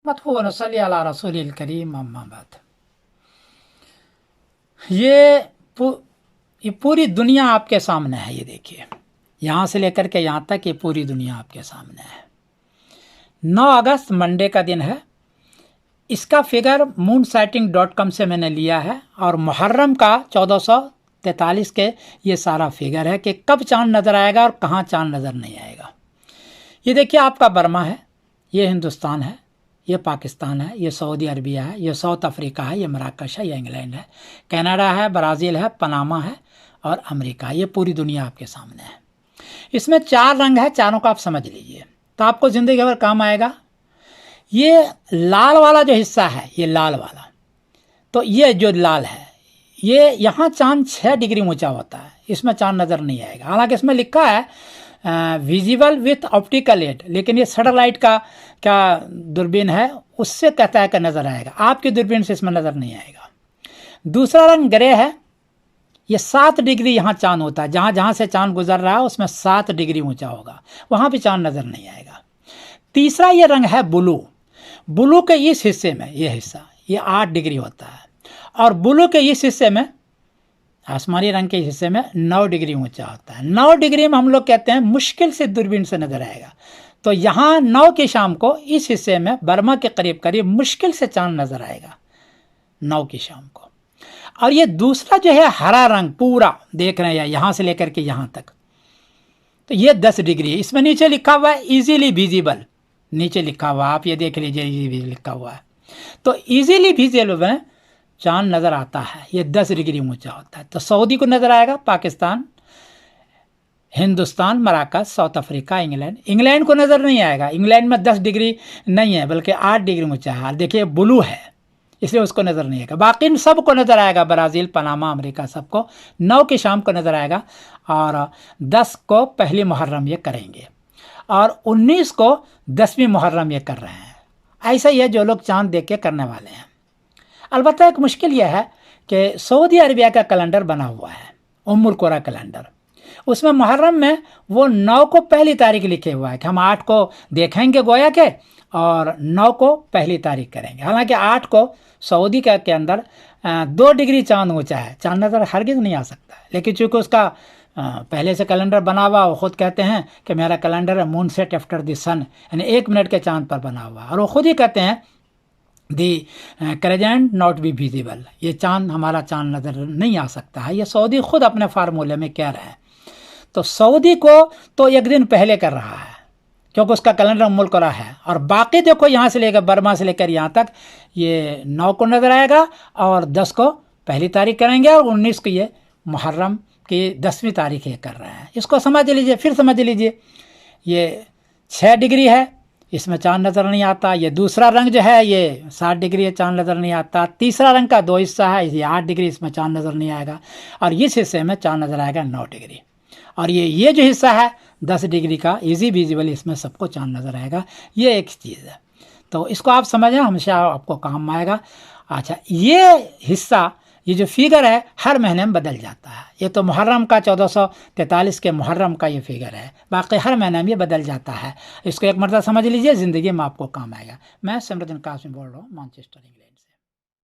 मदफून सल्ली अला रसूलिल करीम अम्मा बाद। ये पूरी दुनिया आपके सामने है। ये देखिए, यहाँ से लेकर के यहाँ तक ये पूरी दुनिया आपके सामने है। 9 अगस्त मंडे का दिन है। इसका फिगर moonsighting.com से मैंने लिया है और मुहर्रम का 1443 के ये सारा फिगर है कि कब चांद नज़र आएगा और कहाँ चांद नज़र नहीं आएगा। ये देखिए, आपका बर्मा है, ये हिंदुस्तान है, ये पाकिस्तान है, ये सऊदी अरबिया है, ये साउथ अफ्रीका है, ये मराकश है, ये इंग्लैंड है, कनाडा है, ब्राज़ील है, पनामा है और अमेरिका। ये पूरी दुनिया आपके सामने है। इसमें 4 रंग है, चारों का आप समझ लीजिए तो आपको ज़िंदगी भर काम आएगा। ये लाल वाला जो हिस्सा है, ये लाल वाला, तो ये जो लाल है, ये यहाँ चांद 6 डिग्री ऊंचा होता है, इसमें चांद नज़र नहीं आएगा। हालांकि इसमें लिखा है विजिबल विथ ऑप्टिकल एड, लेकिन ये सैटेलाइट का क्या दूरबीन है, उससे कहता है कि नज़र आएगा। आपकी दूरबीन से इसमें नज़र नहीं आएगा। दूसरा रंग ग्रे है। ये 7 डिग्री यहाँ चांद होता है, जहाँ जहाँ से चांद गुजर रहा है उसमें 7 डिग्री ऊंचा होगा, वहाँ भी चांद नज़र नहीं आएगा। तीसरा ये रंग है ब्लू। ब्लू के इस हिस्से में, ये हिस्सा, ये 8 डिग्री होता है और ब्लू के इस हिस्से में, आसमानी रंग के हिस्से में 9 डिग्री ऊंचा होता है। 9 डिग्री में हम लोग कहते हैं मुश्किल से दूरबीन से नजर आएगा। तो यहाँ 9 की शाम को इस हिस्से में बर्मा के करीब करीब मुश्किल से चांद नजर आएगा 9 की शाम को। और ये दूसरा जो है हरा रंग, पूरा देख रहे हैं यहाँ से लेकर के यहाँ तक, तो ये 10 डिग्री है। इसमें नीचे लिखा हुआ है इजीली विजिबल, नीचे लिखा हुआ, आप ये देख लीजिए, इजीली लिखा हुआ है। तो इजीली विजिबल में चांद नज़र आता है, ये 10 डिग्री ऊंचा होता है। तो सऊदी को नज़र आएगा, पाकिस्तान, हिंदुस्तान, मराकश, साउथ अफ्रीका, इंग्लैंड को नज़र नहीं आएगा। इंग्लैंड में 10 डिग्री नहीं है बल्कि 8 डिग्री ऊंचा है। देखिए ब्लू है, इसलिए उसको नज़र नहीं आएगा। बाकी सबको नज़र आएगा, ब्राज़ील, पनामा, अमेरिका, सबको 9 की शाम को नज़र आएगा। और 10 को पहली मुहर्रम ये करेंगे और 19 को 10वीं मुहर्रम ये कर रहे हैं। ऐसा ही है जो लोग चांद देख के करने वाले हैं। अलबत्ता एक मुश्किल यह है कि सऊदी अरबिया का कैलेंडर बना हुआ है, उम्मुल कुरा कैलेंडर। उसमें मुहर्रम में वो 9 को पहली तारीख लिखे हुआ है कि हम 8 को देखेंगे गोया के और 9 को पहली तारीख करेंगे। हालांकि 8 को सऊदी का के अंदर 2 डिग्री चांद ऊंचा है, चांद नज़र हरगिज़ नहीं आ सकता। लेकिन चूँकि उसका पहले से कैलेंडर बना हुआ, वो खुद कहते हैं कि मेरा कैलेंडर है मून सेट आफ्टर द सन, यानी 1 मिनट के चांद पर बना हुआ। और वो खुद ही कहते हैं दी क्रेजेंट नॉट बी विजिबल, ये चांद, हमारा चांद नज़र नहीं आ सकता है। ये सऊदी खुद अपने फार्मूले में कह रहे हैं। तो सऊदी को तो 1 दिन पहले कर रहा है क्योंकि उसका कैलेंडर मुल्क रहा है। और बाकी देखो यहाँ से लेकर बर्मा से लेकर यहाँ तक ये 9 को नज़र आएगा और 10 को पहली तारीख करेंगे और 19 को ये मुहर्रम की 10वीं तारीख ये कर रहे हैं। इसको समझ लीजिए, फिर समझ लीजिए। ये 6 डिग्री है, इसमें चांद नज़र नहीं आता। ये दूसरा रंग जो है ये 7 डिग्री है, चांद नज़र नहीं आता। तीसरा रंग का 2 हिस्सा है, ये 8 डिग्री, इसमें चांद नज़र नहीं आएगा। और इस हिस्से में चांद नज़र आएगा 9 डिग्री। और ये जो हिस्सा है 10 डिग्री का इजी विजिबल, इसमें सबको चांद नज़र आएगा। ये एक चीज़ है, तो इसको आप समझें, हमेशा आपको काम आएगा। अच्छा, ये हिस्सा, ये जो फिगर है हर महीने में बदल जाता है। ये तो मुहर्रम का 1443 के मुहर्रम का ये फिगर है, बाकी हर महीने में ये बदल जाता है। इसको एक मरतबा समझ लीजिए, ज़िंदगी में आपको काम आएगा। मैं सिमरदीन कासिम बोल रहा हूँ, मैनचेस्टर, इंग्लैंड।